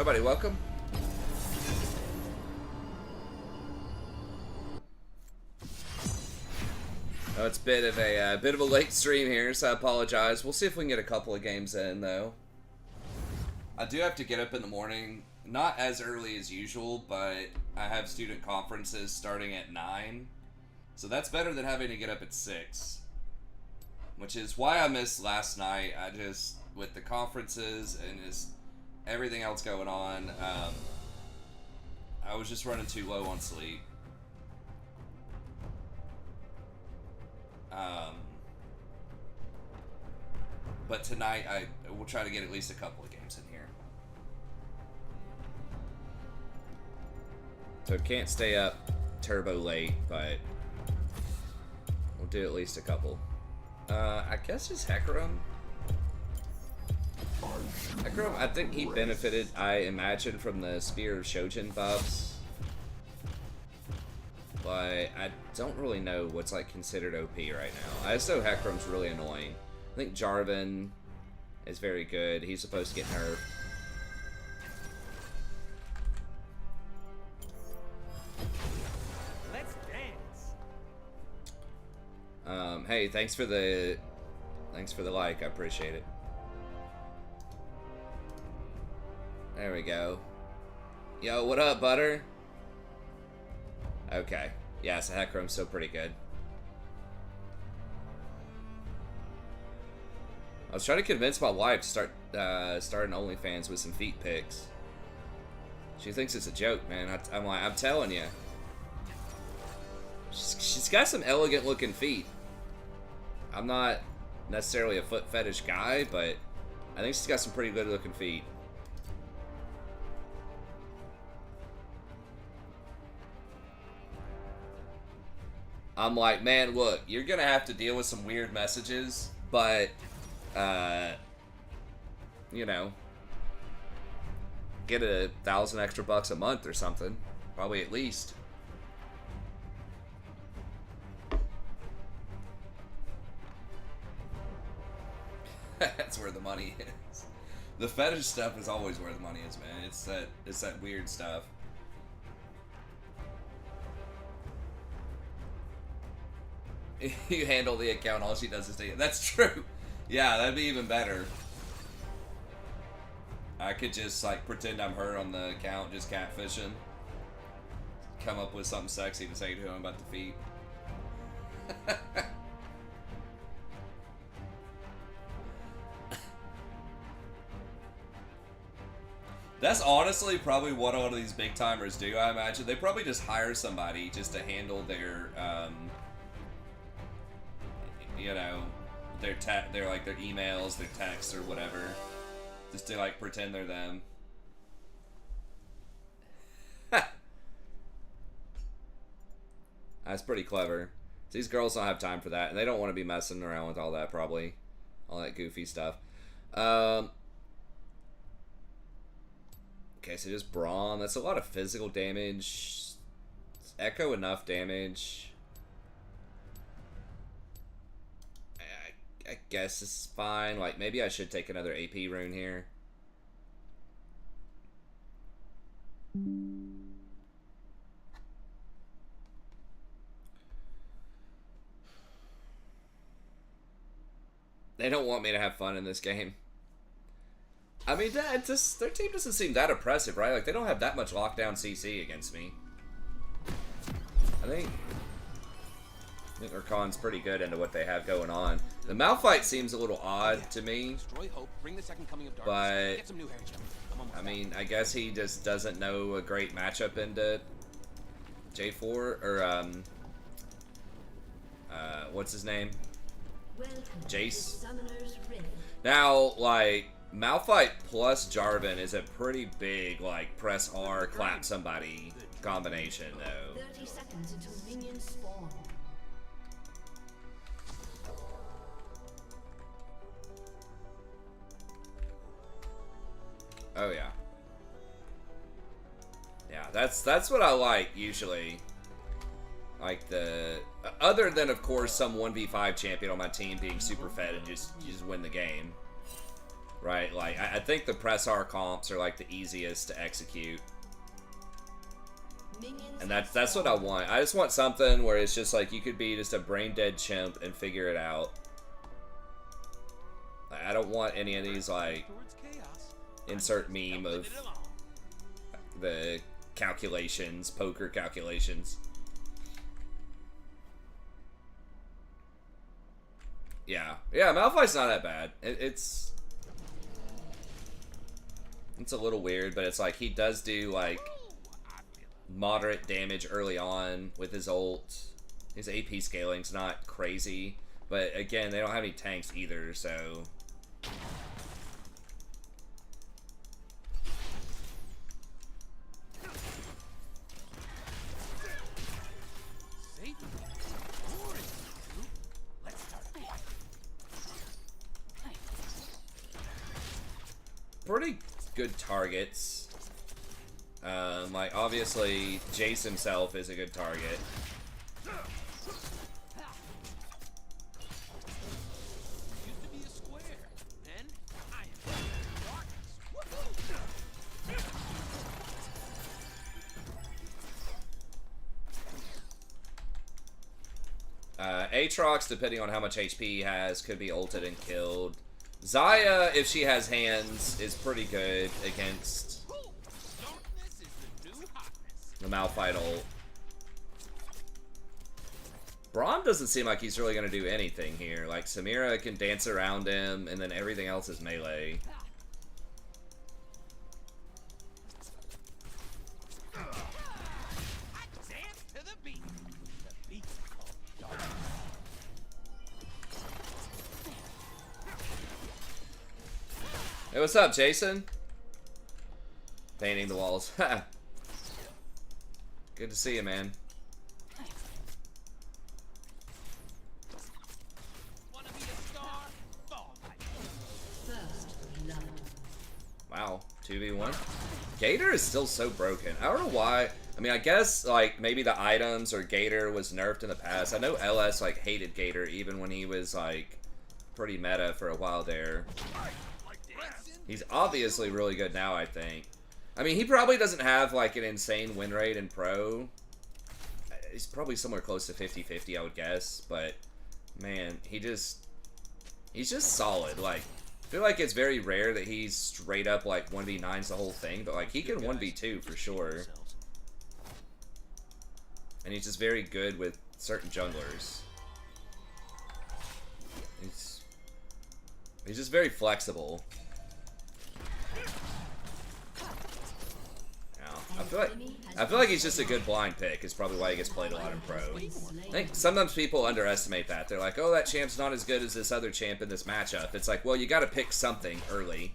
Hi, buddy. Welcome. Oh, it's a bit of a late stream here, so I apologize. We'll see if we can get a couple of games in, though. I do have to get up in the morning, not as early as usual, but I have student conferences starting at 9, so that's better than having to get up at 6, which is why I missed last night. I just, with the conferences and just everything else going on, I was just running too low on sleep. But tonight I will try to get at least a couple of games in here. So can't stay up turbo late, but we'll do at least a couple. I guess it's Hecarim. Hecarim, I think he benefited, I imagine, from the Spear of Shojin buffs. But I don't really know what's like considered OP right now. I just know Hecarim's really annoying. I think Jarvan is very good. He's supposed to get nerfed. Let's dance. Hey, thanks for the like. I appreciate it. There we go. Yo, what up, Butter? Okay. Yeah, so Hecarim's still pretty good. I was trying to convince my wife to start an OnlyFans with some feet pics. She thinks it's a joke, man. I'm like, I'm telling you. She's got some elegant looking feet. I'm not necessarily a foot fetish guy, but I think she's got some pretty good looking feet. I'm like, man, look, you're gonna have to deal with some weird messages, but you know, get $1,000 extra bucks a month or something, probably at least. That's where the money is. The fetish stuff is always where the money is, man. It's that weird stuff. You handle the account, all she does is take it. That's true. Yeah, that'd be even better. I could just like pretend I'm her on the account, just catfishing. Come up with something sexy to say to him about the feet. That's honestly probably what a lot of these big timers do, I imagine. They probably just hire somebody just to handle their, you know, their emails, their texts, or whatever, just to like pretend they're them. That's pretty clever. These girls don't have time for that, and they don't want to be messing around with all that, probably, all that goofy stuff. Okay, so just Braum. That's a lot of physical damage. Is Echo enough damage? I guess it's fine. Like, maybe I should take another AP rune here. They don't want me to have fun in this game. I mean, their team doesn't seem that oppressive, right? Like, they don't have that much lockdown CC against me. I think Rakan's pretty good into what they have going on. The Malphite seems a little odd to me, but I mean, I guess he just doesn't know a great matchup into J4, or what's his name? Jace. Now, like, Malphite plus Jarvan is a pretty big, like, press R, clap somebody combination, though. 30 seconds until minions spawn. Oh, yeah. Yeah, that's what I like, usually. Like, other than, of course, some 1v5 champion on my team being super fed and just win the game. Right, like, I think the press R comps are, like, the easiest to execute. And that's what I want. I just want something where it's just, like, you could be just a brain-dead chimp and figure it out. Like, I don't want any of these, like, insert meme of the calculations, poker calculations. Yeah. Yeah, Malphite's not that bad. It's a little weird, but it's like he does do like moderate damage early on with his ult. His AP scaling's not crazy, but again, they don't have any tanks either, so pretty good targets. Like, obviously, Jace himself is a good target. Aatrox, depending on how much HP he has, could be ulted and killed. Xayah, if she has hands, is pretty good against the Malphite ult. Braum doesn't seem like he's really going to do anything here. Like, Samira can dance around him, and then everything else is melee. Hey, what's up, Jason? Painting the walls. Good to see you, man. Wow, 2v1. Gator is still so broken. I don't know why. I mean, I guess, like, maybe the items or Gator was nerfed in the past. I know LS, like, hated Gator even when he was, like, pretty meta for a while there. He's obviously really good now, I think. I mean, he probably doesn't have, like, an insane win rate in Pro. He's probably somewhere close to 50-50, I would guess. But, man, he's just solid. Like, I feel like it's very rare that he's straight up, like, 1v9s the whole thing. But, like, he can 1v2 for sure. And he's just very good with certain junglers. He's just very flexible. I feel like he's just a good blind pick. Is probably why he gets played a lot in Pro. I think sometimes people underestimate that. They're like, oh, that champ's not as good as this other champ in this matchup. It's like, well, you got to pick something early.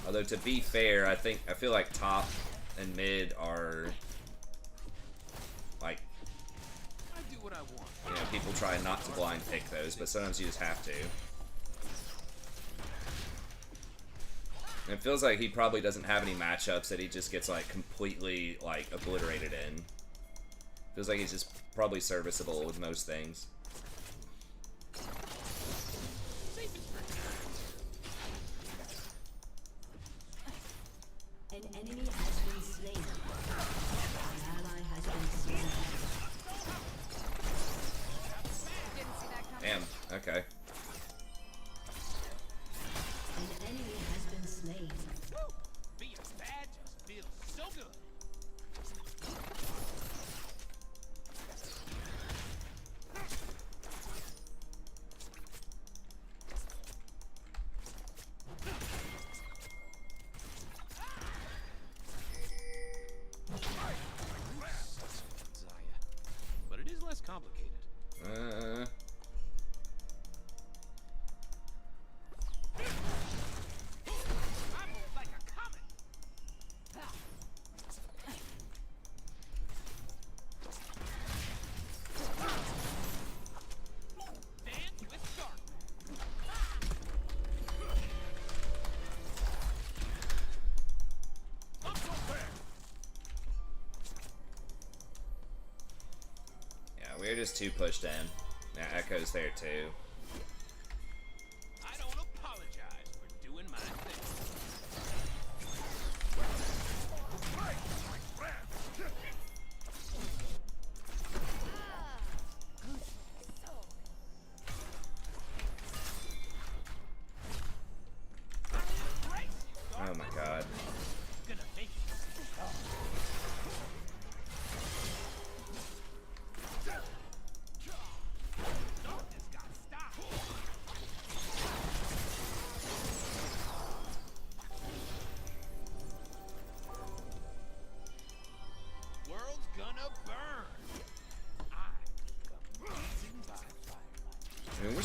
Although, to be fair, I feel like top and mid are, like, you know, people try not to blind pick those, but sometimes you just have to. It feels like he probably doesn't have any matchups that he just gets, like, completely, like, obliterated in. Feels like he's just probably serviceable with most things. An enemy has been slain. An ally has been slain. Damn, okay. An enemy has been slain. Being bad just feels so good. But it is less complicated. We're just too pushed in. Yeah, Echo's there too.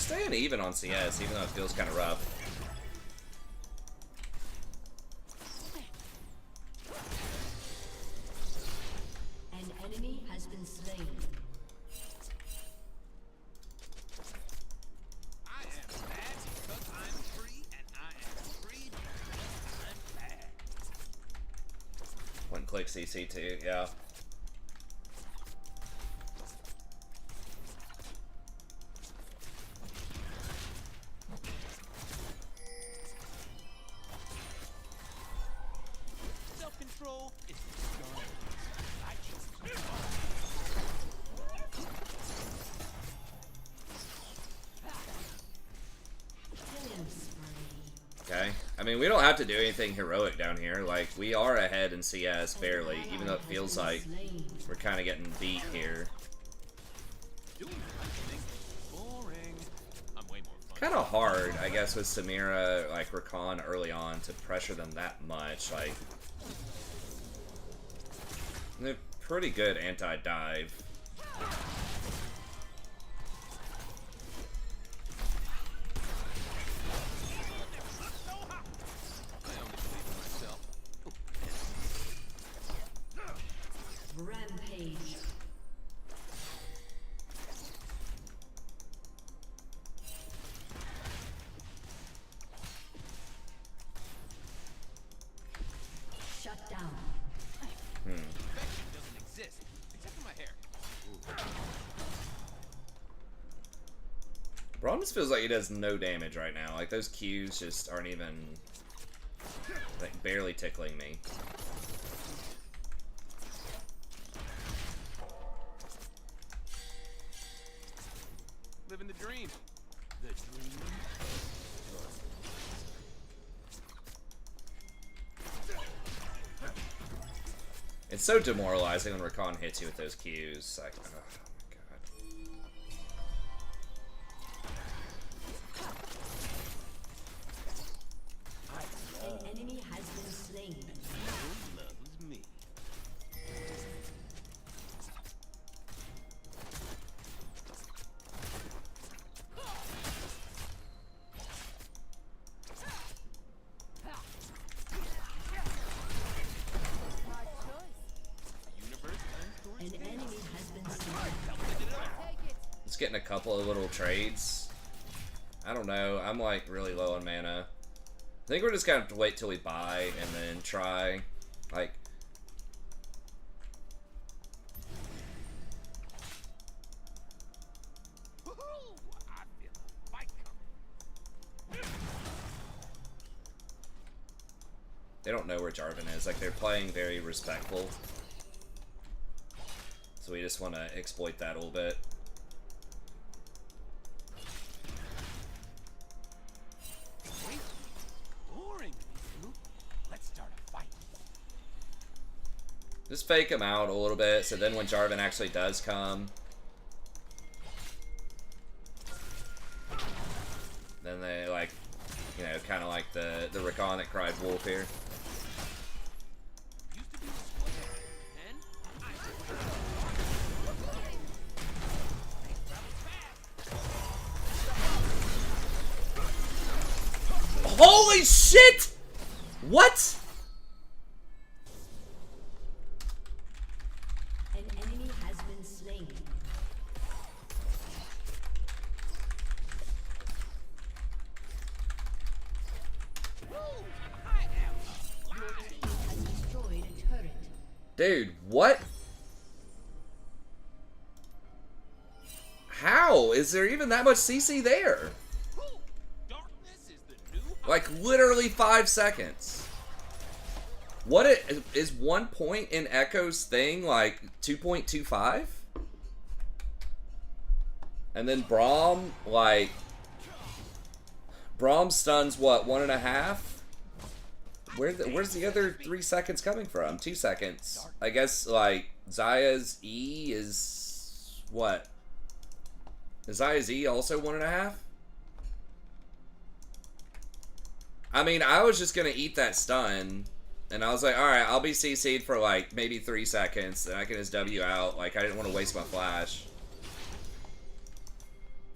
staying even on CS, even though it feels kind of rough. An enemy has been slain. I am bad because I'm free, and I am free because I'm bad. One click CC too, yeah. Self-control is the strong. I choose. Killing spree. Okay. I mean, we don't have to do anything heroic down here. Like, we are ahead in CS barely, even though it feels like we're kind of getting beat here. Doing the right thing is boring. I'm way more fun. Kind of hard, I guess, with Samira, like, Rakan early on to pressure them that much. Like, they're pretty good anti-dive. I only believe in myself. Rampage. Shut down. Perfection doesn't exist, except for my hair. Braum just feels like he does no damage right now. Like, those Qs just aren't even, like, barely tickling me. Living the dream. The dream. It's so demoralizing when Rakan hits you with those Qs. Like, oh my god. An enemy has been slain. Who loves me? Universe turns towards An me. enemy has been slain. Just getting a couple of little trades. I don't know. I'm like really low on mana. I think we're just gonna have to wait till we buy and then try. Like, Woohoo! I feel a fight coming. they don't know where Jarvan is. Like, they're playing very respectful. So we just want to exploit that a little bit. Wait, boring. Luke. Let's start a fight. Just fake him out a little bit, so then when Jarvan actually does come, then they, like, you know, kind of like the Rakan that cried wolf here. Used to be a square. Then I Holy shit! What? An enemy has been slain. Your team has destroyed a turret. Dude, what? How? Is there even that much CC there? Darkness is the new Like, literally 5 seconds. What is 1 point in Echo's thing, like 2.25? And then Braum, like, Braum stuns what, 1.5? Where's the other 3 seconds coming from? 2 seconds. I guess, like, Zaya's E is what? Is Zaya's E also 1.5? I mean, I was just gonna eat that stun, and I was like, alright, I'll be CC'd for like maybe 3 seconds, and I can just W out. Like, I didn't want to waste my flash.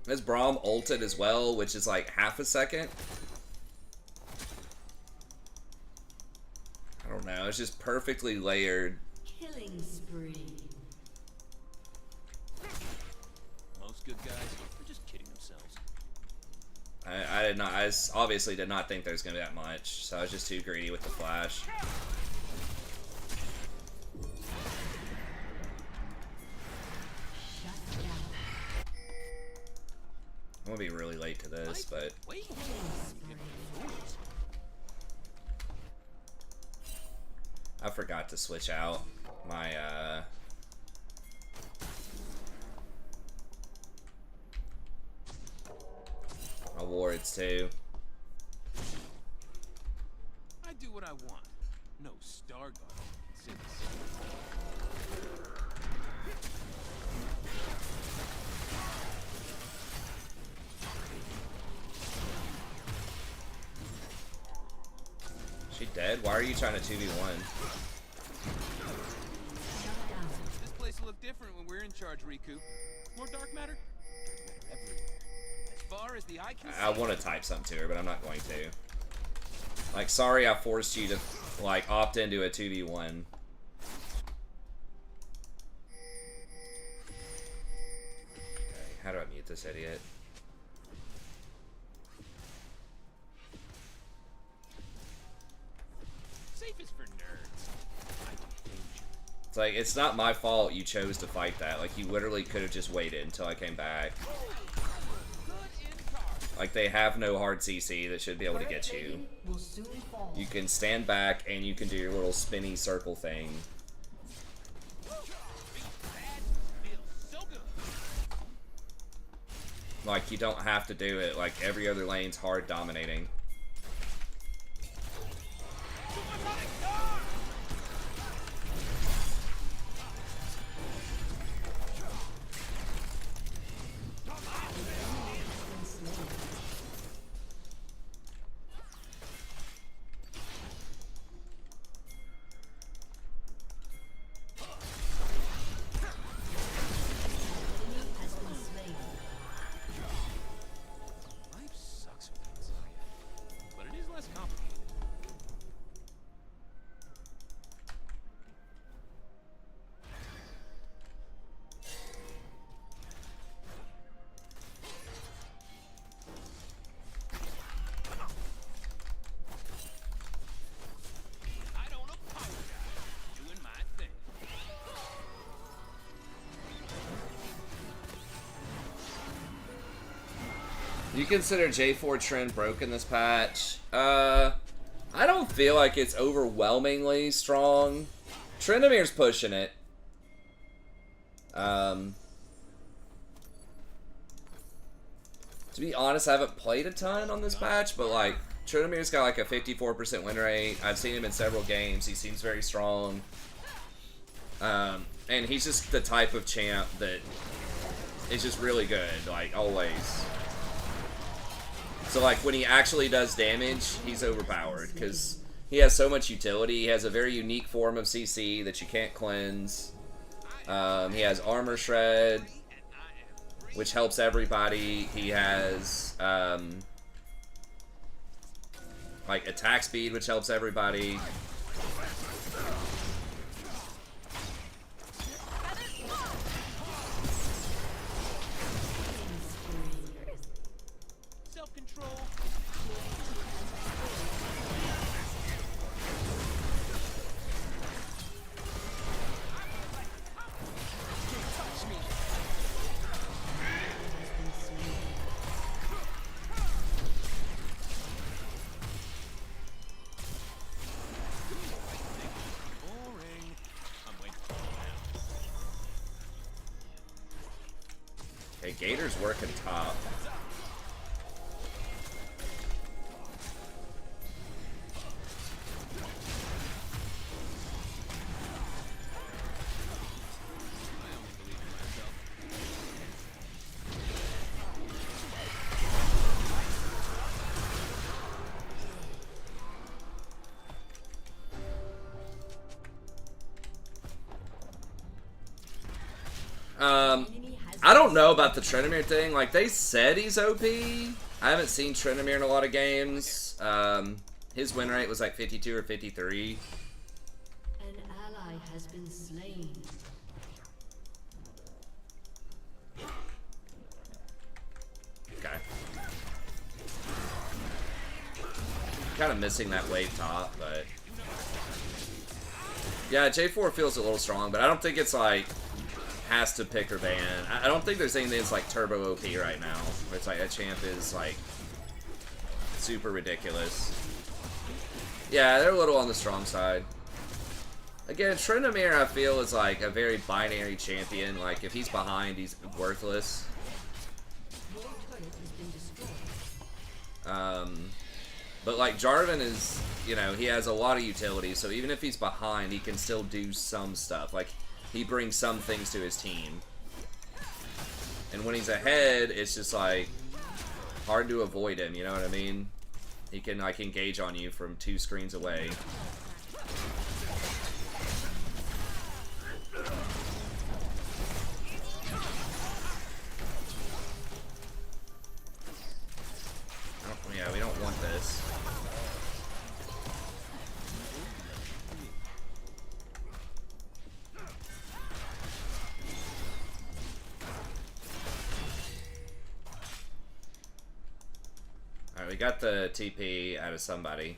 His Braum ulted as well, which is like half a second. I don't know. It's just perfectly layered. Killing spree. Most good guys are just kidding themselves. I did not. Obviously did not think there was gonna be that much, so I was just too greedy with the flash. I'm gonna be really late to this, but Wait. I forgot to switch out my awards too. I do what I want. No star guard. Since She dead? Why are you trying to 2v1? this place will look different when we're in charge, Riku. More dark matter? Everywhere. As far as the eye can I want to type something to her, but I'm not going to. Like, sorry I forced you to, like, opt into a 2v1. Okay, how do I mute this idiot? safe is for nerds. I do danger. It's like, it's not my fault you chose to fight that. Like, you literally could have just waited until I came back. Good in car. Like, they have no hard CC that should be able to get you. Will soon fall. You can stand back and you can do your little spinny circle thing. Bad feels so good. Like, you don't have to do it. Like, every other lane's hard dominating. Has been slain. Life sucks without Zarya, but it is less complicated. I don't apologize. Doing my thing. You consider J4 trend broken this patch? I don't feel like it's overwhelmingly strong. Trendemir's pushing it. To be honest, I haven't played a ton on this patch, but like, Trendemir's got like a 54% win rate. I've seen him in several games. He seems very strong. And he's just the type of champ that is just really good, like, always. So, like, when he actually does damage, he's overpowered, because he has so much utility. He has a very unique form of CC that you can't cleanse. He has Armor Shred, which helps everybody. He has, like, Attack Speed, which helps everybody. Self-control. Touch me. Boring. I'm waiting for it now. Okay, Gator's working top. I only believe in myself. Enemy has I don't know about the Tryndamere thing. Like, they said he's OP. I haven't seen Tryndamere in a lot of games. His win rate was like 52 or 53. An ally has been slain. Okay. Kind of missing that wave top, but... Yeah, J4 feels a little strong, but I don't think it's like... has to pick or ban. I don't think there's anything that's like turbo OP right now. Where it's like a champ is like... super ridiculous. Yeah, they're a little on the strong side. Again, Tryndamere, I feel, is like a very binary champion. Like, if he's behind, he's worthless. Your turret has been destroyed. But like Jarvan is, you know, he has a lot of utility, so even if he's behind, he can still do some stuff. Like, he brings some things to his team. And when he's ahead, it's just like hard to avoid him, you know what I mean? He can like engage on you from 2 screens away. Yeah, we don't want this. Alright, we got the TP out of somebody.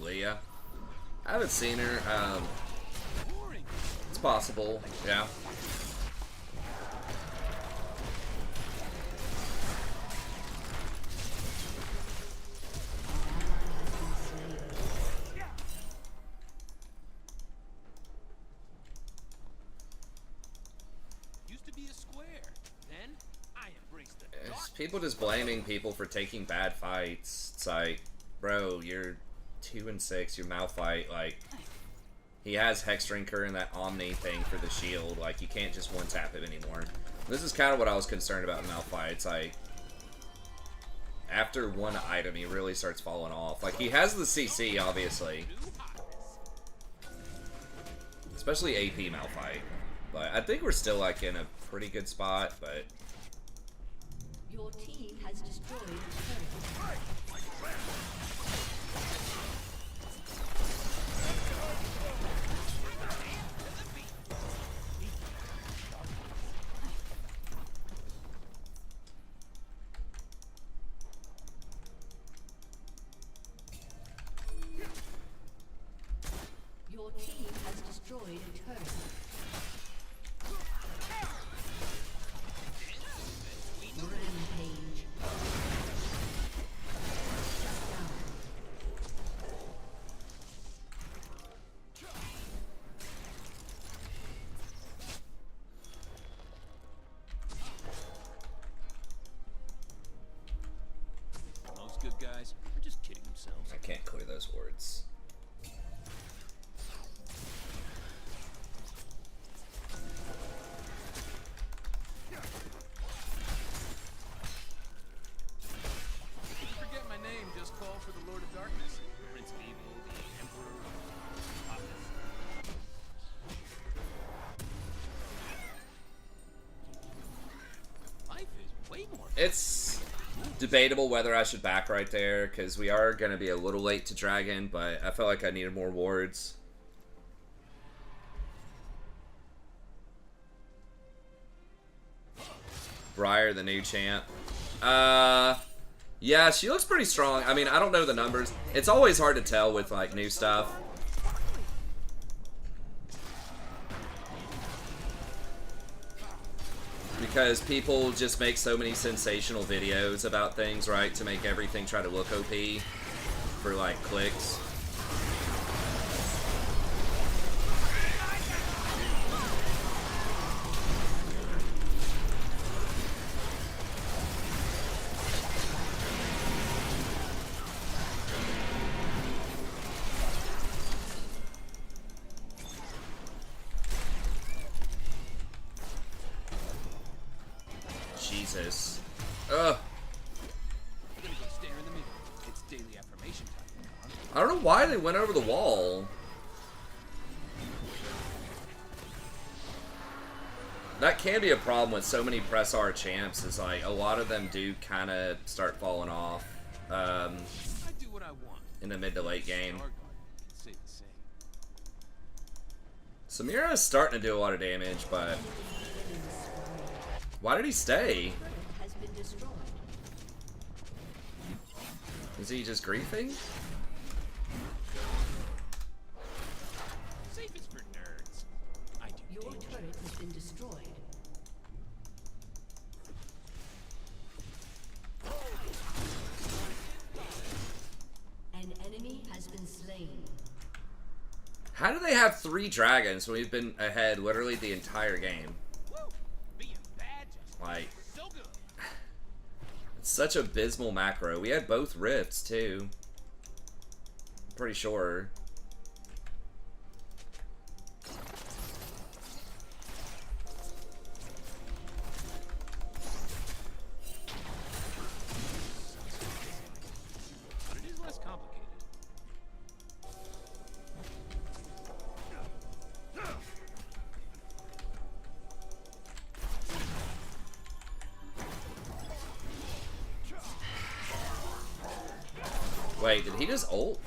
Leah. I haven't seen her. It's possible. Yeah. Used to be a square. Then I embraced the It's people just blaming people for taking bad fights. It's like, bro, you're 2 and 6. Your Malphite, like, he has Hexdrinker and that Omni thing for the shield. Like, you can't just one tap him anymore. This is kind of what I was concerned about in Malphite. It's like, after one item, he really starts falling off. Like, he has the CC, obviously, especially AP Malphite. But I think we're still like in a pretty good spot. But Your team has destroyed a turret. Your team has destroyed a turret. Rampage. Shut down. Most good guys are just kidding themselves. I can't clear those words. Forget my name, just call for the Lord of Darkness. Prince of Evil, the Emperor of Darkness. Life is way more. It's debatable whether I should back right there, because we are going to be a little late to Dragon, but I felt like I needed more wards. Briar, the new champ. Yeah, she looks pretty strong. I mean, I don't know the numbers. It's always hard to tell with, like, new stuff. Because people just make so many sensational videos about things, right? To make everything try to look OP for, like, clicks. Jesus. Ugh. I don't know why they went over the wall. That can be a problem with so many press R champs, is like a lot of them do kind of start falling off in the mid to late game. Samira is starting to do a lot of damage, but why did he stay? Is he just griefing? Safe is for nerds. I do. Your turret has been destroyed. An enemy has been slain. How do they have 3 dragons when we've been ahead literally the entire game? Like, it's such abysmal macro. We had both rifts too. I'm pretty sure. But it is less complicated. Wait, did he just ult?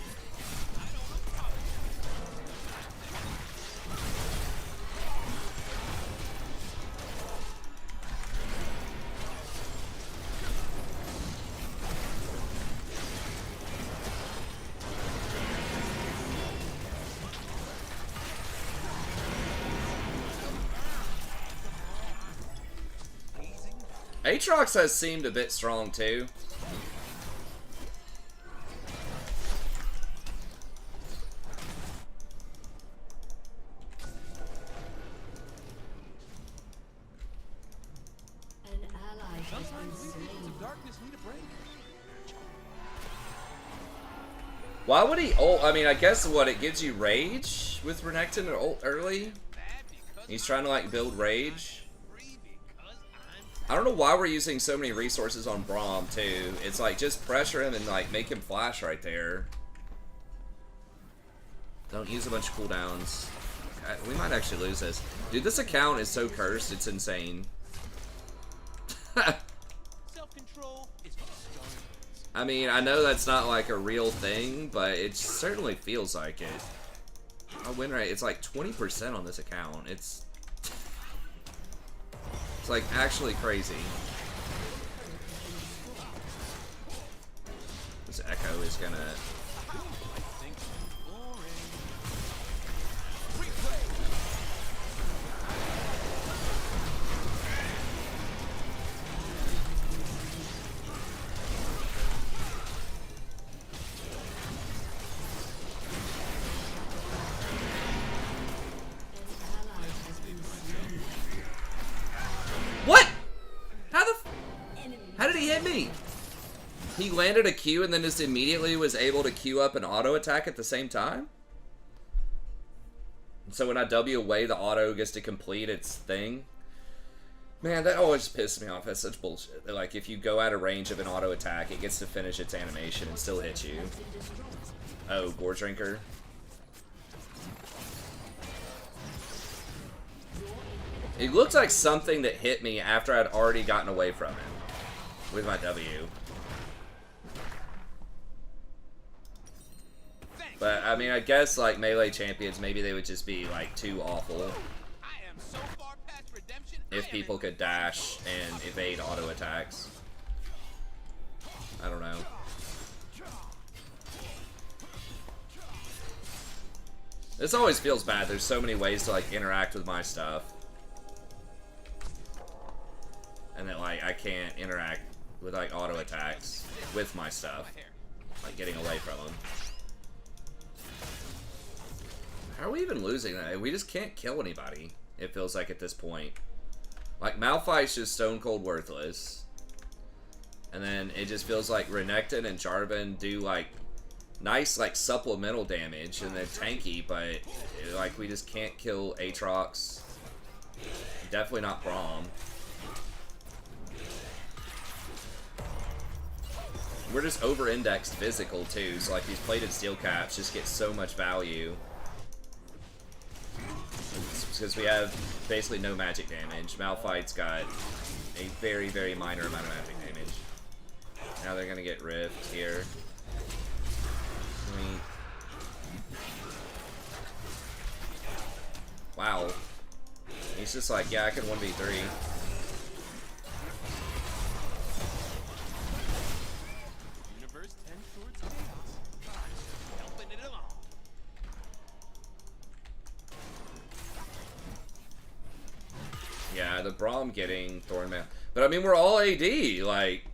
Aatrox has seemed a bit strong too. An ally has been slain. Darkness need a break. Why would he ult? I mean, I guess what, it gives you rage with Renekton or ult early? He's trying to like build rage. I don't know why we're using so many resources on Braum too. It's like just pressure him and like make him flash right there. Don't use a bunch of cooldowns. We might actually lose this. Dude, this account is so cursed, it's insane. Self-control is for starters. I mean, I know that's not like a real thing, but it certainly feels like it. Our win rate, it's like 20% on this account. It's like actually crazy. This Echo is gonna... What? How did he hit me? He landed a Q and then just immediately was able to queue up an auto attack at the same time? So when I W away, the auto gets to complete its thing? Man, that always pisses me off. That's such bullshit. Like, if you go out of range of an auto attack, it gets to finish its animation and still hit you. Oh, Gore Drinker. It looked like something that hit me after I'd already gotten away from it with my W. But, I mean, I guess, like, melee champions, maybe they would just be, like, too awful if people could dash and evade auto attacks. I don't know. This always feels bad. There's so many ways to like interact with my stuff. And then like I can't interact with like auto attacks with my stuff. Like getting away from them. How are we even losing that? We just can't kill anybody, it feels like at this point. Like Malphite's just stone cold worthless. And then it just feels like Renekton and Jarvan do like nice like supplemental damage and they're tanky, but like we just can't kill Aatrox. Definitely not Braum. We're just over-indexed physical too, so like these plated steel caps just get so much value. Because we have basically no magic damage. Malphite's got a very, very minor amount of magic damage. Now they're gonna get Rift here. Wow. He's just like, yeah, I can 1v3. Universe tends towards chaos. Helping it along. Yeah, the Braum getting Thornmail. But I mean, we're all AD, like...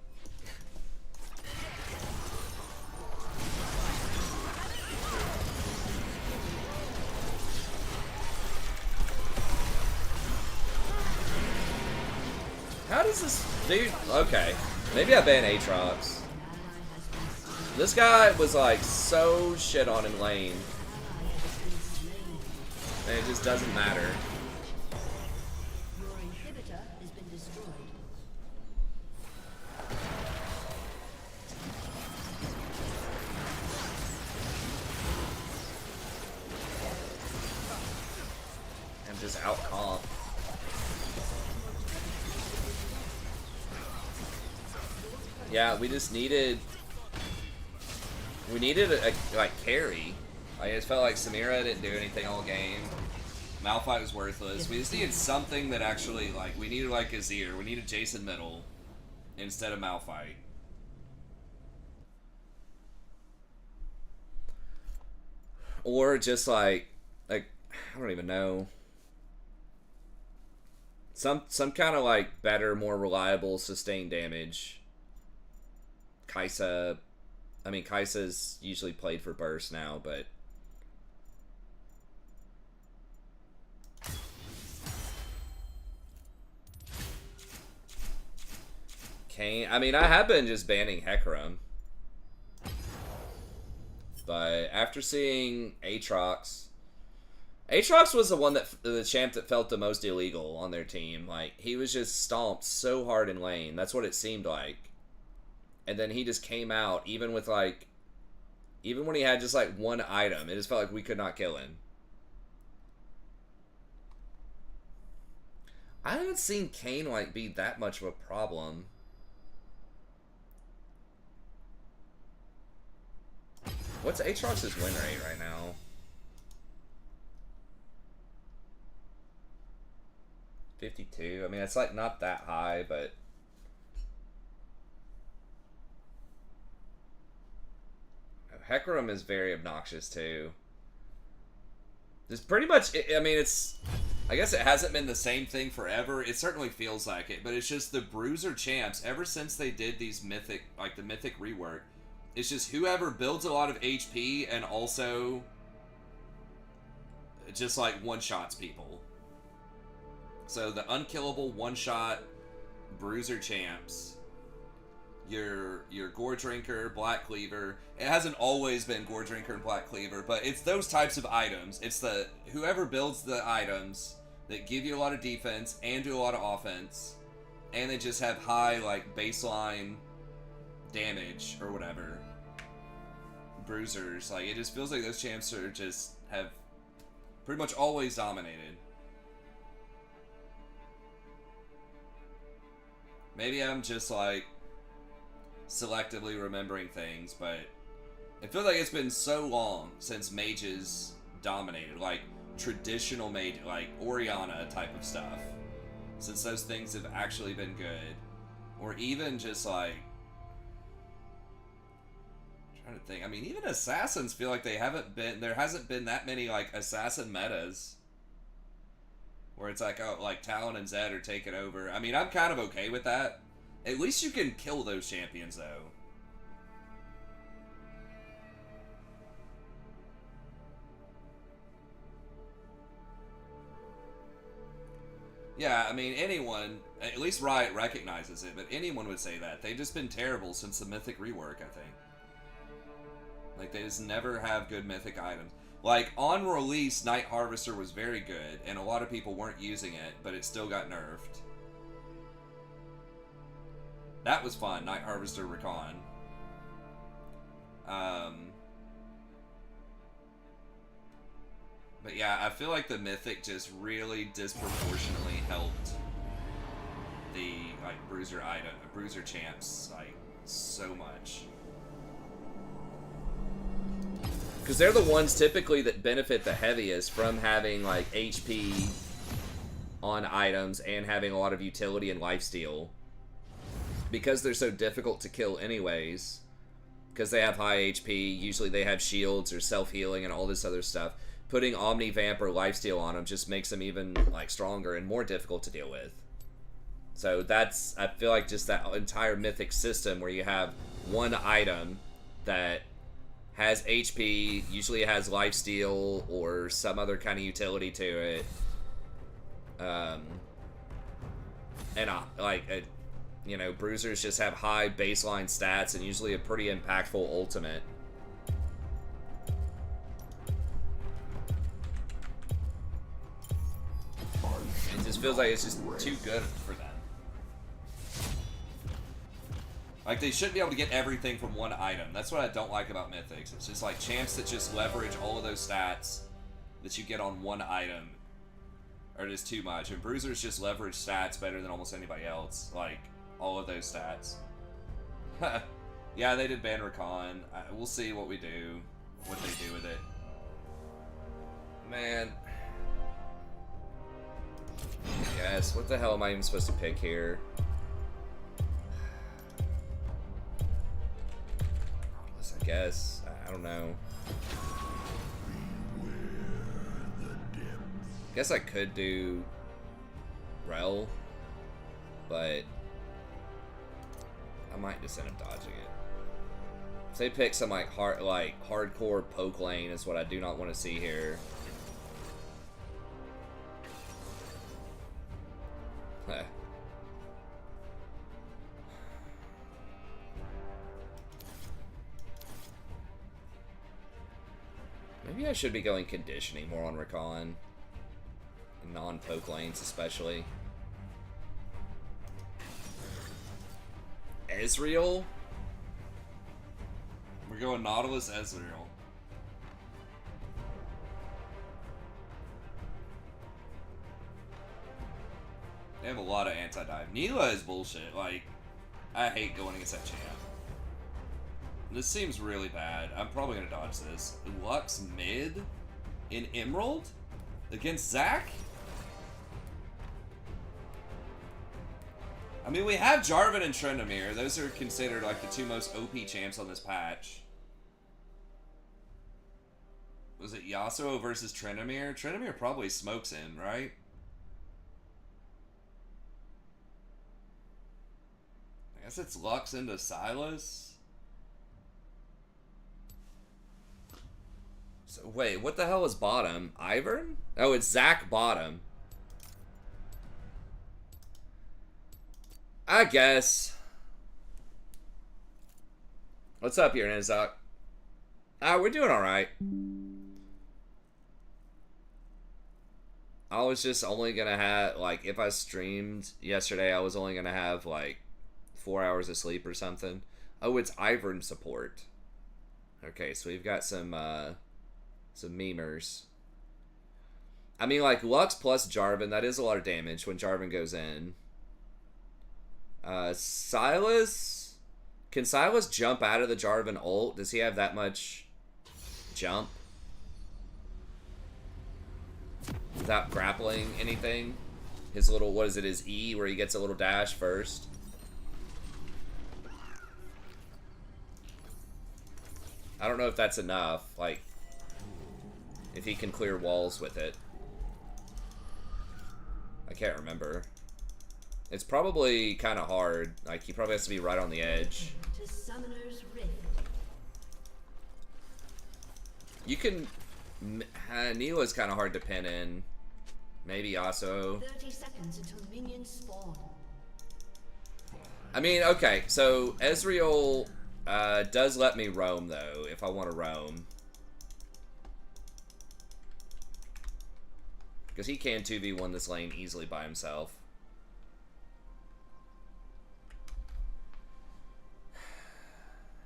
How does this dude... Okay, maybe I ban Aatrox. This guy was like so shit on in lane. And it just doesn't matter. Your inhibitor has been destroyed. And just out comp. Yeah, we just needed... We needed a like, carry. I just felt like Samira didn't do anything all game. Malphite was worthless. We just needed something that actually, like, we needed, like, Azir. We needed Jason Middle instead of Malphite. Or just, like, I don't even know. Some kind of, like, better, more reliable, sustained damage. Kai'Sa... I mean, Kai'Sa's usually played for burst now, but... Kayn... I mean, I have been just banning Hecarim. But after seeing Aatrox... Aatrox was the champ that felt the most illegal on their team. Like, he was just stomped so hard in lane. That's what it seemed like. And then he just came out, even with, like... Even when he had just, like, one item, it just felt like we could not kill him. I haven't seen Kayn, like, be that much of a problem. What's Aatrox's win rate right now? 52. I mean, it's, like, not that high, but... Hecarim is very obnoxious too. There's pretty much, I mean, it's, I guess it hasn't been the same thing forever. It certainly feels like it, but it's just the Bruiser champs, ever since they did these mythic, like the mythic rework, it's just whoever builds a lot of HP and also just like one-shots people. So the unkillable one-shot Bruiser champs. Your Gore Drinker, Black Cleaver. It hasn't always been Gore Drinker and Black Cleaver, but it's those types of items. It's the whoever builds the items that give you a lot of defense and do a lot of offense, and they just have high like baseline damage or whatever. Bruisers, like it just feels like those champs are just have pretty much always dominated. Maybe I'm just like selectively remembering things, but it feels like it's been so long since mages dominated, like traditional mage, like Orianna type of stuff, since those things have actually been good, or even just like trying to think. I mean, even assassins feel like they haven't been. There hasn't been that many like assassin metas where it's like, oh, like Talon and Zed are taking over. I mean, I'm kind of okay with that. At least you can kill those champions though. Yeah, I mean, anyone, at least Riot recognizes it, but anyone would say that. They've just been terrible since the Mythic rework, I think. Like, they just never have good Mythic items. Like, on release, Night Harvester was very good, and a lot of people weren't using it, but it still got nerfed. That was fun, Night Harvester Rakan. But yeah, I feel like the Mythic just really disproportionately helped the like bruiser champs like so much. Because they're the ones typically that benefit the heaviest from having like HP on items and having a lot of utility and lifesteal. Because they're so difficult to kill anyways, because they have high HP, usually they have shields or self-healing and all this other stuff. Putting Omni Vamp or lifesteal on them just makes them even like stronger and more difficult to deal with. So that's, I feel like just that entire Mythic system where you have one item that has HP, usually it has lifesteal or some other kind of utility to it. You know, bruisers just have high baseline stats and usually a pretty impactful ultimate. It just feels like it's just too good for them. Like, they shouldn't be able to get everything from one item. That's what I don't like about Mythics. It's just like champs that just leverage all of those stats that you get on one item are just too much. And bruisers just leverage stats better than almost anybody else. Like, all of those stats. Yeah, they did ban Rakan. We'll see what we do, what they do with it. Man. Yes, what the hell am I even supposed to pick here? I guess. I don't know. Guess I could do Rel, but I might just end up dodging it. If they pick some like hardcore poke lane is what I do not want to see here. Maybe I should be going conditioning more on Rakan. Non-poke lanes especially. Ezreal? We're going Nautilus Ezreal. They have a lot of anti-dive. Neela is bullshit. Like, I hate going against that champ. This seems really bad. I'm probably gonna dodge this. Lux mid in Emerald against Zac? I mean, we have Jarvan and Tryndamere. Those are considered like the two most OP champs on this patch. Was it Yasuo versus Tryndamere? Tryndamere probably smokes him, right? I guess it's Lux into Silas. So wait, what the hell is bottom? Ivern? Oh, it's Zac bottom. I guess. What's up here, Nizak? We're doing alright. I was just only gonna have, like, if I streamed yesterday, I was only gonna have, like, 4 hours of sleep or something. Oh, it's Ivern support. Okay, so we've got some memers. I mean, like, Lux plus Jarvan, that is a lot of damage when Jarvan goes in. Silas? Can Silas jump out of the Jarvan ult? Does he have that much jump? Without grappling anything? His little, what is it, his E, where he gets a little dash first? I don't know if that's enough. Like, if he can clear walls with it. I can't remember. It's probably kind of hard. Like, he probably has to be right on the edge. To Summoner's Rift. You can... Neela's kind of hard to pin in. Maybe Yasuo. 30 seconds until minions spawn. I mean, okay, so Ezreal does let me roam, though, if I want to roam. Because he can 2v1 this lane easily by himself.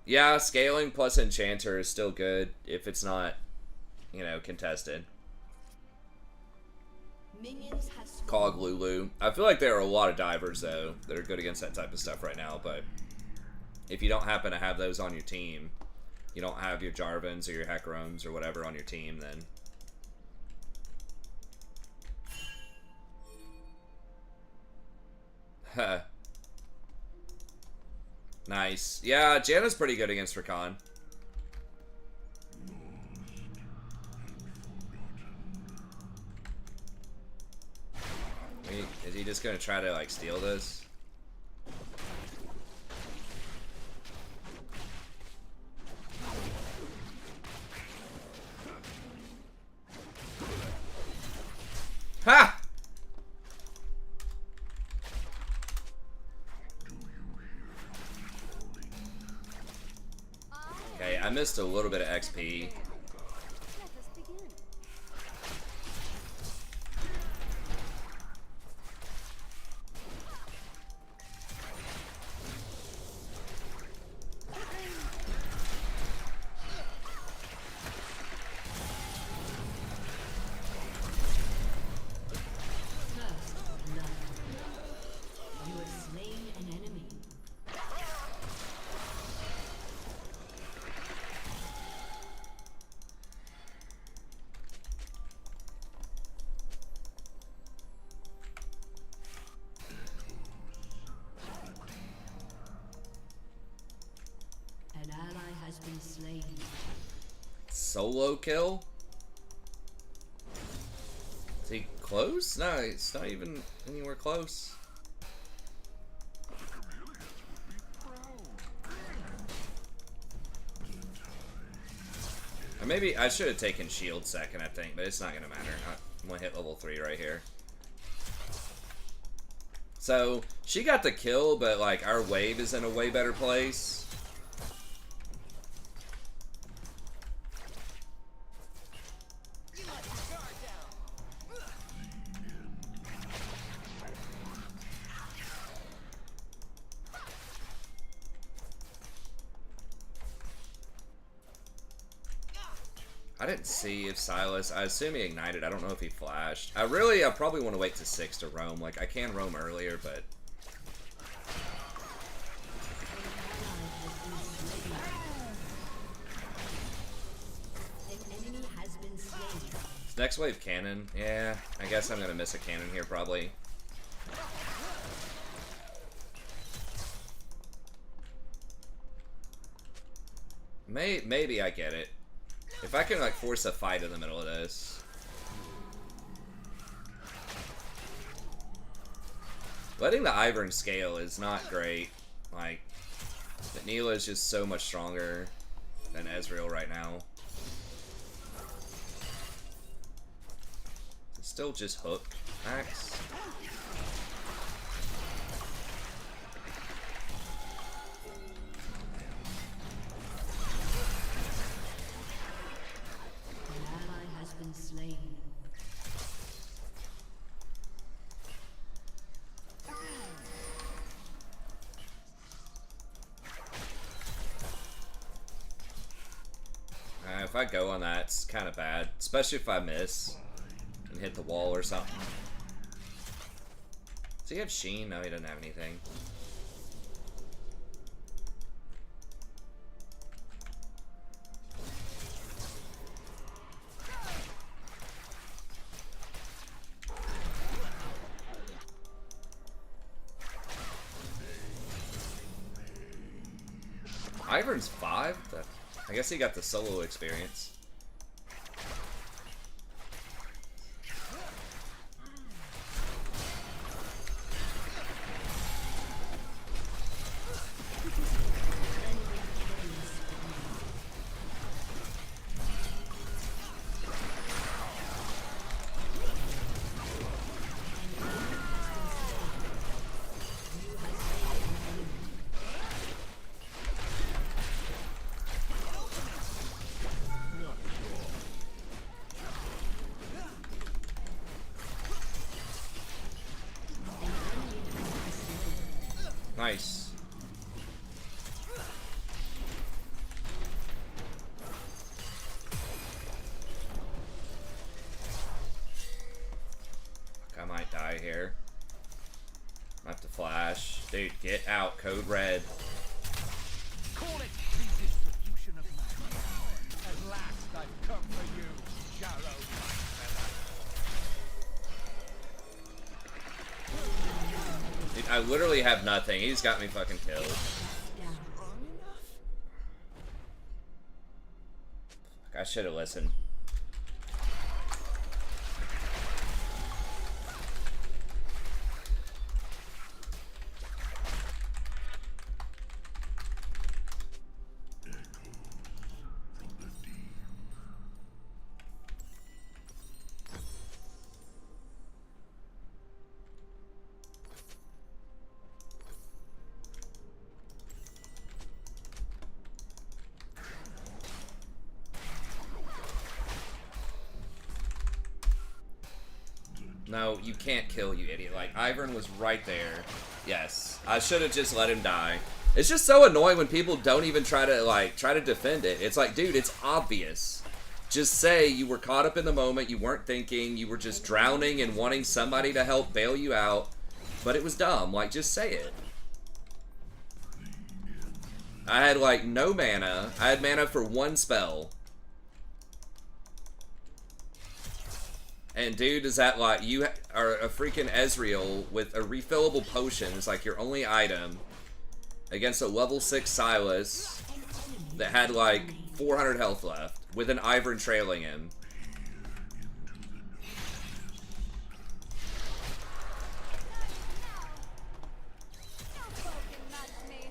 Yeah, scaling plus Enchanter is still good if it's not, you know, contested. Minions have spawned. Cog Lulu. I feel like there are a lot of divers, though, that are good against that type of stuff right now, but if you don't happen to have those on your team, you don't have your Jarvans or your Heckrons or whatever on your team, then... Huh. Nice. Yeah, Janna's pretty good against Rakan. Is he just gonna try to, like, steal this? Ha! Okay, I missed a little bit of XP. Solo kill? Is he close? No, it's not even anywhere close. Or maybe I should have taken shield second, I think, but it's not gonna matter. I'm gonna hit level 3 right here. So she got the kill, but like our wave is in a way better place. I didn't see if Silas, I assume he ignited, I don't know if he flashed. I probably want to wait to 6 to roam. Like, I can roam earlier, but... Is next wave cannon? Yeah, I guess I'm gonna miss a cannon here, probably. Maybe I get it. If I can, like, force a fight in the middle of this. Letting the Ivern scale is not great. Like, Neela is just so much stronger than Ezreal right now. It's still just hook, Max. If I go on that, it's kind of bad. Especially if I miss and hit the wall or something. Does he have Sheen? No, he doesn't have anything. Ivern's 5? What the I guess he got the solo experience. Nice. I might die here. I have to flash. Dude, get out. Code red. Call it redistribution of matter. At last I've come for you, shallow Dude, I literally have nothing. He's got me fucking killed. I should have listened. No, you can't kill, you idiot. Like, Ivern was right there. Yes. I should have just let him die. It's just so annoying when people don't even try to defend it. It's like, dude, it's obvious. Just say you were caught up in the moment, you weren't thinking, you were just drowning and wanting somebody to help bail you out. But it was dumb. Like, just say it. I had, like, no mana. I had mana for one spell. And dude, is that like, you are a freaking Ezreal with a refillable potion. It's like your only item against a level 6 Silas that had like 400 health left with an Ivern trailing him.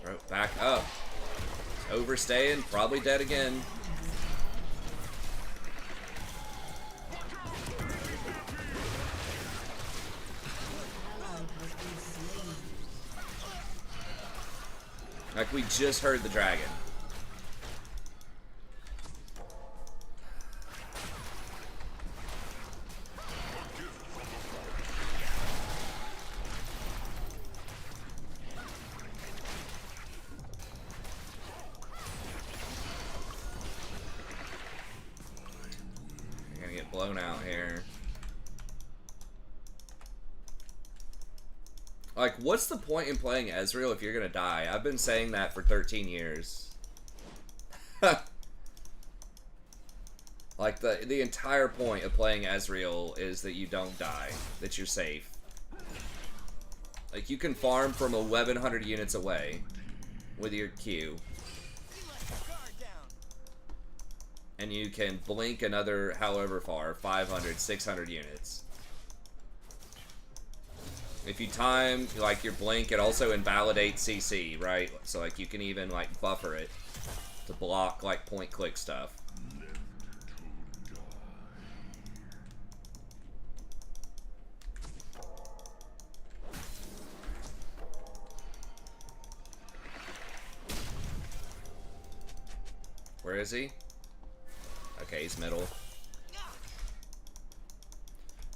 Bro, back up. Overstaying, probably dead again. Like, we just heard the dragon. You're gonna get blown out here. Like, what's the point in playing Ezreal if you're gonna die? I've been saying that for 13 years. Like, the entire point of playing Ezreal is that you don't die. That you're safe. Like, you can farm from 1100 units away with your Q. And you can blink another however far, 500, 600 units. If you time, like, your blink, it also invalidates CC, right? So, like, you can even, like, buffer it to block, like, point-click stuff. Where is he? Okay, he's middle.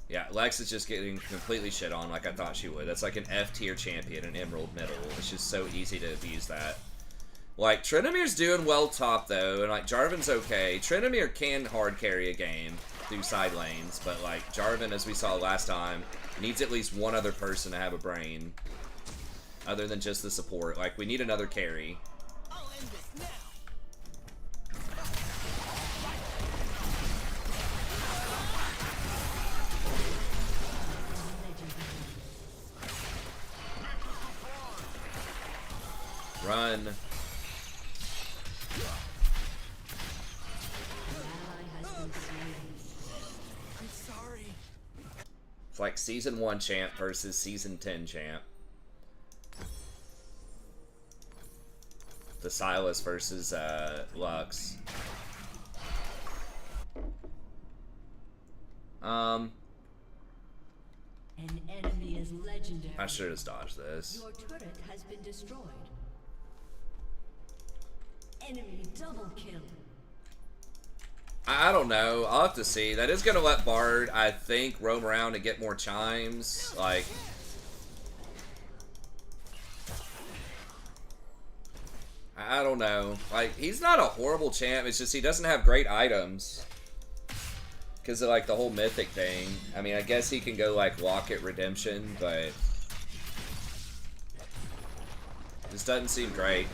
Yeah, Lex is just getting completely shit on like I thought she would. That's like an F tier champion, an Emerald middle. It's just so easy to abuse that. Like, Trinamir's doing well top though, and like Jarvan's okay. Trinamir can hard carry a game through side lanes, but like Jarvan, as we saw last time, needs at least one other person to have a brain. Other than just the support. Like, we need another carry. I'll end this now. Run. It's like Season 1 champ versus Season 10 champ. The Silas versus Lux. An enemy is legendary. I should have dodged this. Your turret has been destroyed. Enemy double kill. I don't know. I'll have to see. That is going to let Bard, I think, roam around and get more chimes. Like, I don't know. Like, he's not a horrible champ. It's just he doesn't have great items. Because of, like, the whole mythic thing. I mean, I guess he can go, like, Locket Redemption, but this doesn't seem great.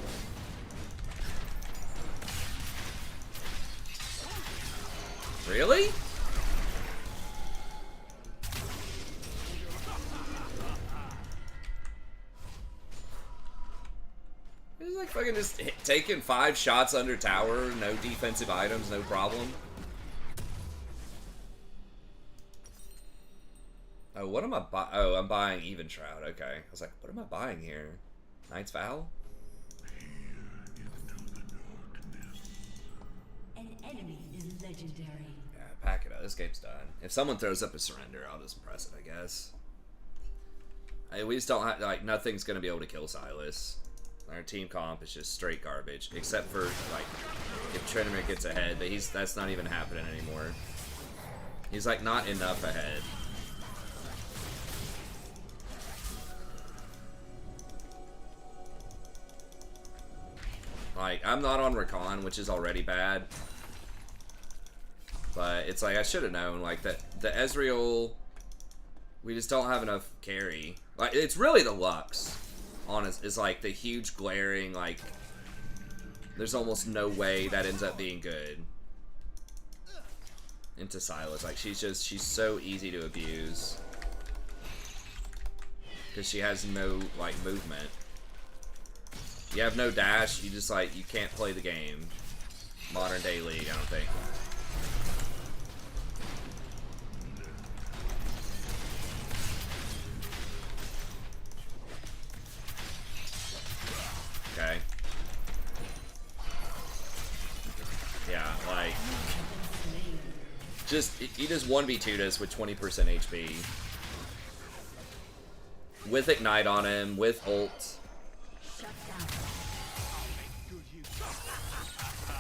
Really? He's like fucking just taking 5 shots under tower, no defensive items, no problem. Oh, what am I buying? Oh, I'm buying Even Shroud. Okay. I was like, what am I buying here? Knight's Vow? An enemy is legendary. Yeah, pack it up. This game's done. If someone throws up a surrender, I'll just press it, I guess. We just don't have, like, nothing's going to be able to kill Silas. Our team comp is just straight garbage, except for, like, if Triniment gets ahead, but that's not even happening anymore. He's, like, not enough ahead. Like, I'm not on Rakan, which is already bad. But it's like, I should have known, like, that the Ezreal, we just don't have enough carry. Like, it's really the Lux, honest, is like the huge glaring, like, there's almost no way that ends up being good. Into Silas, like, she's so easy to abuse. Because she has no, like, movement. You have no dash, you just, like, you can't play the game. Modern day league, I don't think. Okay. Yeah, like, he just 1v2'd us with 20% HP. With Ignite on him, with ult.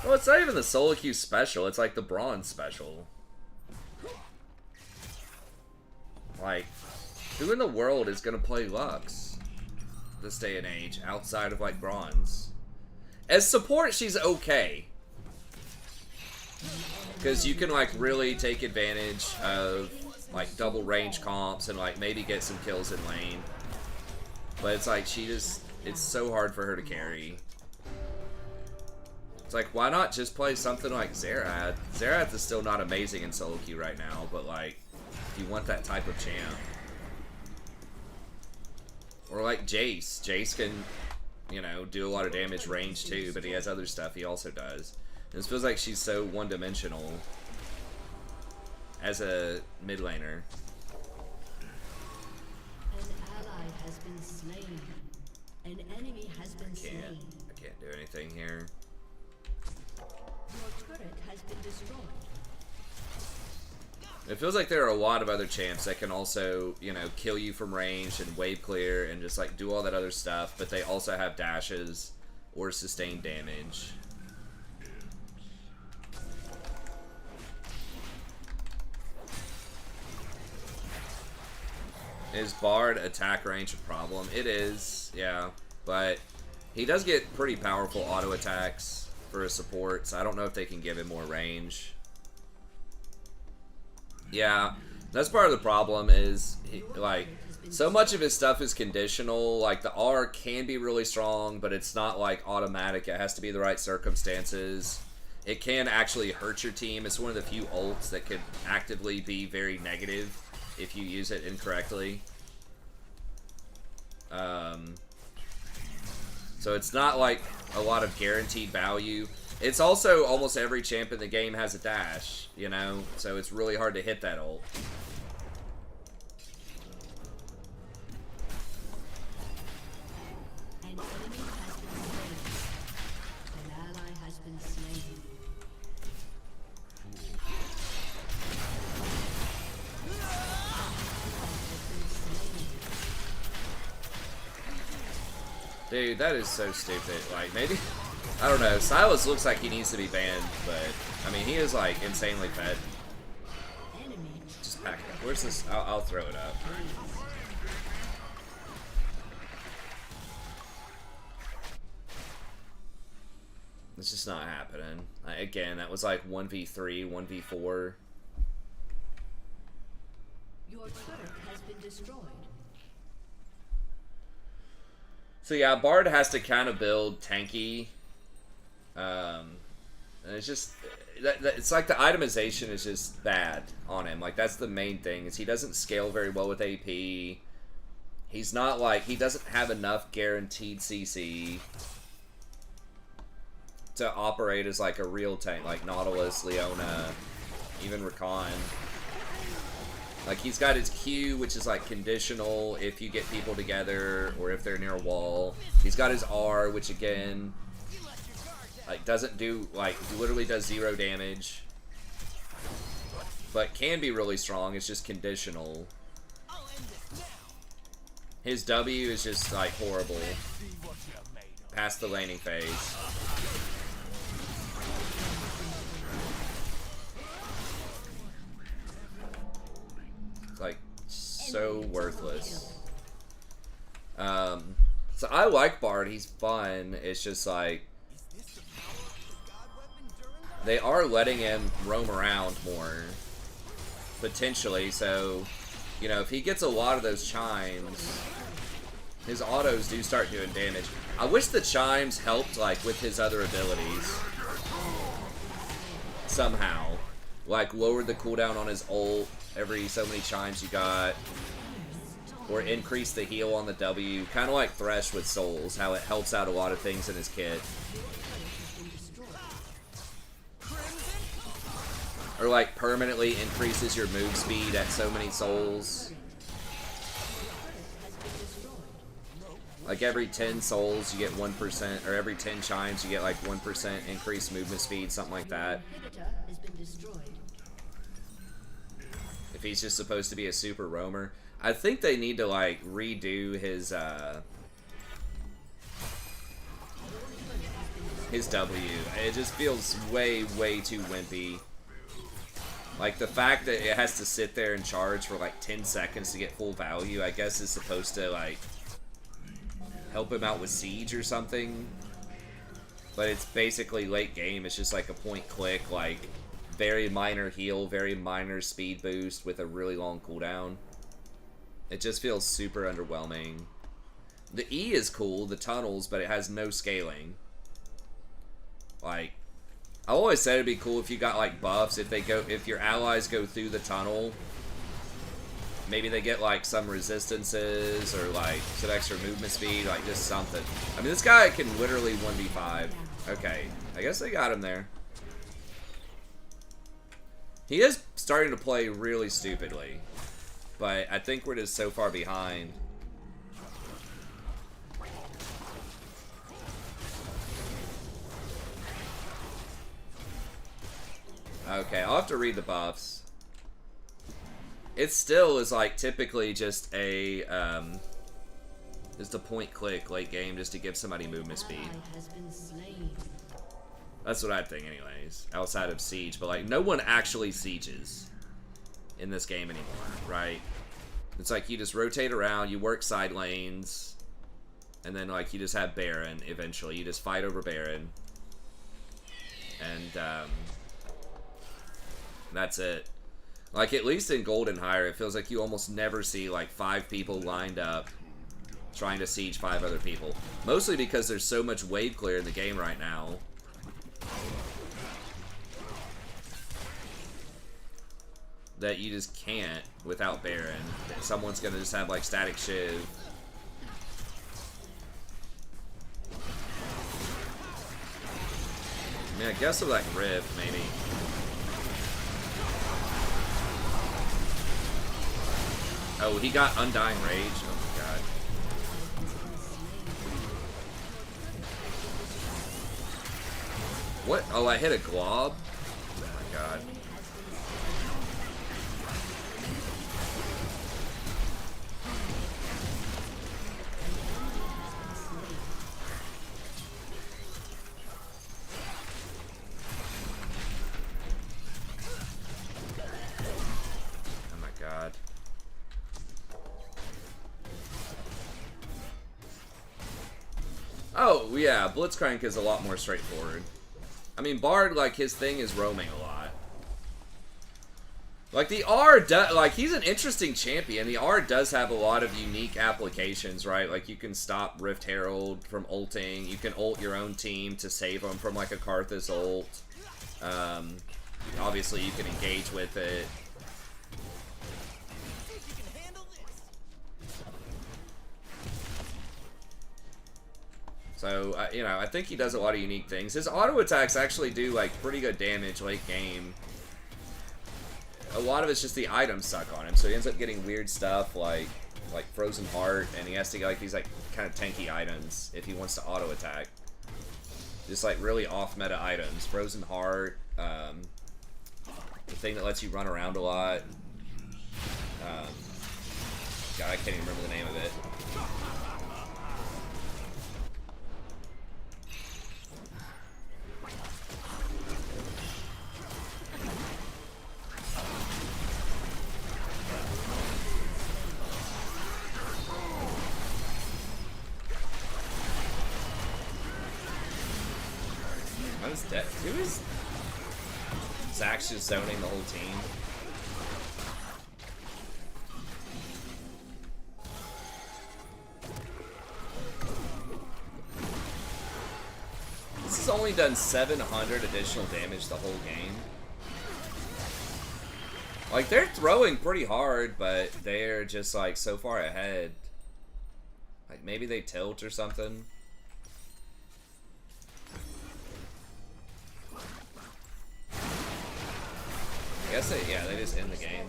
Well, it's not even the solo queue special, it's like the bronze special. Like, who in the world is gonna play Lux this day and age outside of like bronze? As support, she's okay. Because you can like really take advantage of like double range comps and like maybe get some kills in lane. But it's like it's so hard for her to carry. It's like, why not just play something like Xerath? Xerath is still not amazing in solo queue right now, but like, if you want that type of champ. Or like Jace. Jace can, you know, do a lot of damage range too, but he has other stuff he also does. And it feels like she's so one-dimensional as a mid laner. An ally has been slain. An enemy has been slain. I can't do anything here. Your turret has been destroyed. It feels like there are a lot of other champs that can also, you know, kill you from range and wave clear and just like do all that other stuff, but they also have dashes or sustain damage. Is Bard attack range a problem? It is, yeah, but he does get pretty powerful auto attacks for a support, so I don't know if they can give him more range. Yeah, that's part of the problem is, like, so much of his stuff is conditional. Like, the R can be really strong, but it's not, like, automatic. It has to be the right circumstances. It can actually hurt your team. It's one of the few ults that could actively be very negative if you use it incorrectly. So it's not like a lot of guaranteed value. It's also almost every champ in the game has a dash, you know? So it's really hard to hit that ult. Dude, that is so stupid. Like, maybe... I don't know. Silas looks like he needs to be banned, but... I mean, he is, like, insanely fed. Just pack it up. Where's this? I'll throw it up. It's just not happening. Again, that was like 1v3, 1v4. Your turret has been destroyed. So yeah, Bard has to kind of build tanky. And it's just... it's like the itemization is just bad on him. Like, that's the main thing, is he doesn't scale very well with AP. He's not like... He doesn't have enough guaranteed CC to operate as like a real tank, like Nautilus, Leona, even Rakan. Like, he's got his Q, which is like conditional if you get people together or if they're near a wall. He's got his R, which again, like, doesn't do, like, literally does 0 damage, but can be really strong. It's just conditional. His W is just like horrible past the laning phase. Like, so worthless. So I like Bard, he's fun. It's just like, they are letting him roam around more, potentially, so, you know, if he gets a lot of those chimes, his autos do start doing damage. I wish the chimes helped, like, with his other abilities. Somehow. Like, lowered the cooldown on his ult every so many chimes you got, or increase the heal on the W, kind of like Thresh with Souls, how it helps out a lot of things in his kit. Or like permanently increases your move speed at so many souls. Like every 10 souls you get 1%, or every 10 chimes you get like 1% increased movement speed, something like that. If he's just supposed to be a super roamer. I think they need to like redo his W. It just feels way too wimpy. Like, the fact that it has to sit there and charge for like 10 seconds to get full value, I guess is supposed to like help him out with siege or something. But it's basically late game. It's just like a point click, like very minor heal, very minor speed boost with a really long cooldown. It just feels super underwhelming. The E is cool, the tunnels, but it has no scaling. Like, I always said it'd be cool if you got like buffs, if your allies go through the tunnel, maybe they get like some resistances or like some extra movement speed, like just something. I mean, this guy can literally 1v5. Okay, I guess they got him there. He is starting to play really stupidly, but I think we're just so far behind. Okay, I'll have to read the buffs. It still is like typically just a point click late game just to give somebody movement speed. That's what I'd think anyways, outside of Siege. But like, no one actually sieges in this game anymore, right? It's like you just rotate around, you work side lanes, and then like you just have Baron eventually. You just fight over Baron. And that's it. Like, at least in Gold and higher, it feels like you almost never see like 5 people lined up trying to siege 5 other people. Mostly because there's so much wave clear in the game right now. That you just can't without Baron. Someone's gonna just have like static shiv. I mean, I guess with like Rift, maybe. Oh, he got Undying Rage? Oh my god. What? Oh, I hit a glob? Oh my god. Oh, yeah, Blitzcrank is a lot more straightforward. I mean, Bard, like, his thing is roaming a lot. Like, the R, like, he's an interesting champion. The R does have a lot of unique applications, right? Like, you can stop Rift Herald from ulting. You can ult your own team to save them from, like, a Karthus ult. Obviously, you can engage with it. So, you know, I think he does a lot of unique things. His auto attacks actually do, like, pretty good damage late game. A lot of it's just the items suck on him, so he ends up getting weird stuff like Frozen Heart, and he has to get, like, these, like, kind of tanky items if he wants to auto attack. Just, like, really off-meta items. Frozen Heart, the thing that lets you run around a lot. God, I can't even remember the name of it. Who is Zach's just zoning the whole team? This has only done 700 additional damage the whole game. Like, they're throwing pretty hard, but they're just, like, so far ahead. Like, maybe they tilt or something. I guess they, yeah, they just end the game.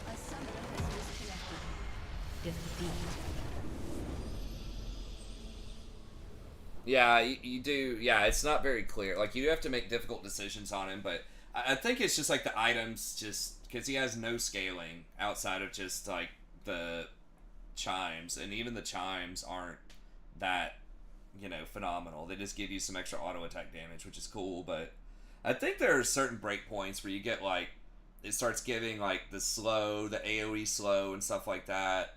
A summoner has disconnected. Defeat. Yeah, you do. Yeah, it's not very clear. Like, you do have to make difficult decisions on him, but I think it's just like the items, just because he has no scaling outside of just like the chimes, and even the chimes aren't that, you know, phenomenal. They just give you some extra auto attack damage, which is cool, but I think there are certain breakpoints where you get, like, it starts giving, like, the slow, the AoE slow and stuff like that,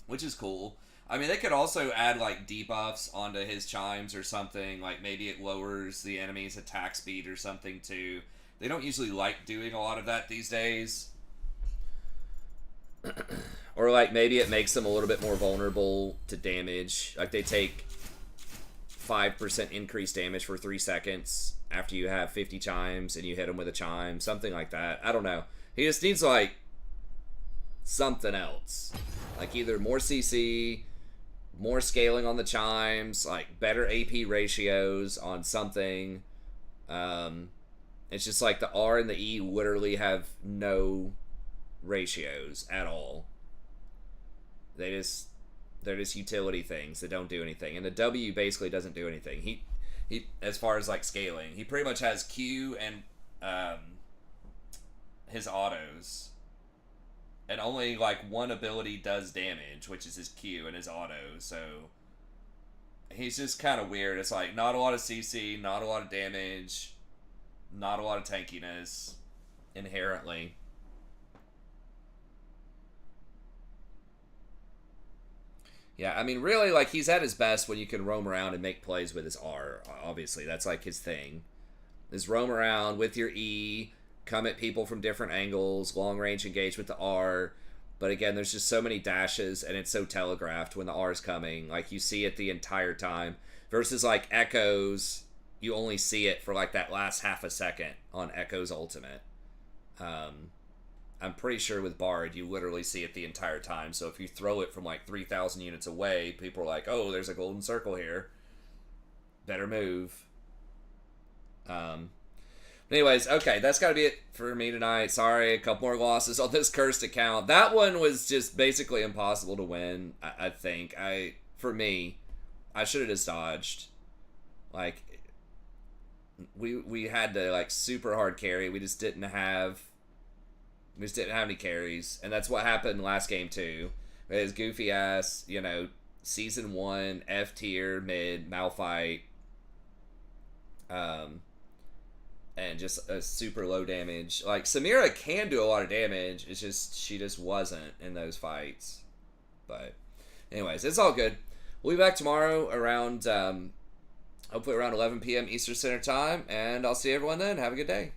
which is cool. I mean, they could also add, like, debuffs onto his chimes or something, like, maybe it lowers the enemy's attack speed or something, too. They don't usually like doing a lot of that these days. Or, like, maybe it makes them a little bit more vulnerable to damage. Like, they take 5% increased damage for 3 seconds after you have 50 chimes and you hit him with a chime, something like that. I don't know. He just needs, like, something else. Like, either more CC, more scaling on the chimes, like, better AP ratios on something. It's just like the R and the E literally have no ratios at all. They're just utility things that don't do anything, and the W basically doesn't do anything. He as far as like scaling, he pretty much has Q and his autos, and only like one ability does damage, which is his Q and his auto. So he's just kind of weird. It's like not a lot of CC, not a lot of damage, not a lot of tankiness inherently. Yeah, I mean, really, like, he's at his best when you can roam around and make plays with his R. Obviously, that's, like, his thing. Is roam around with your E, come at people from different angles, long-range engage with the R. But, again, there's just so many dashes, and it's so telegraphed when the R's coming. Like, you see it the entire time. Versus, like, Echoes, you only see it for, like, that last half a second on Echo's ultimate. I'm pretty sure with Bard, you literally see it the entire time. So if you throw it from like 3,000 units away, people are like, oh, there's a golden circle here. Better move. Anyways, okay, that's got to be it for me tonight. Sorry, a couple more losses on this cursed account. That one was just basically impossible to win, I think. For me, I should have just dodged. Like, we had to, like, super hard carry. We just didn't have any carries, and that's what happened last game too. His goofy ass, you know, season 1 F tier mid Malphite, and just a super low damage. Like, Samira can do a lot of damage. It's just she just wasn't in those fights. But Anyways, it's all good. We'll be back tomorrow around, hopefully around 11 p.m. Eastern Standard Time, and I'll see everyone then. Have a good day.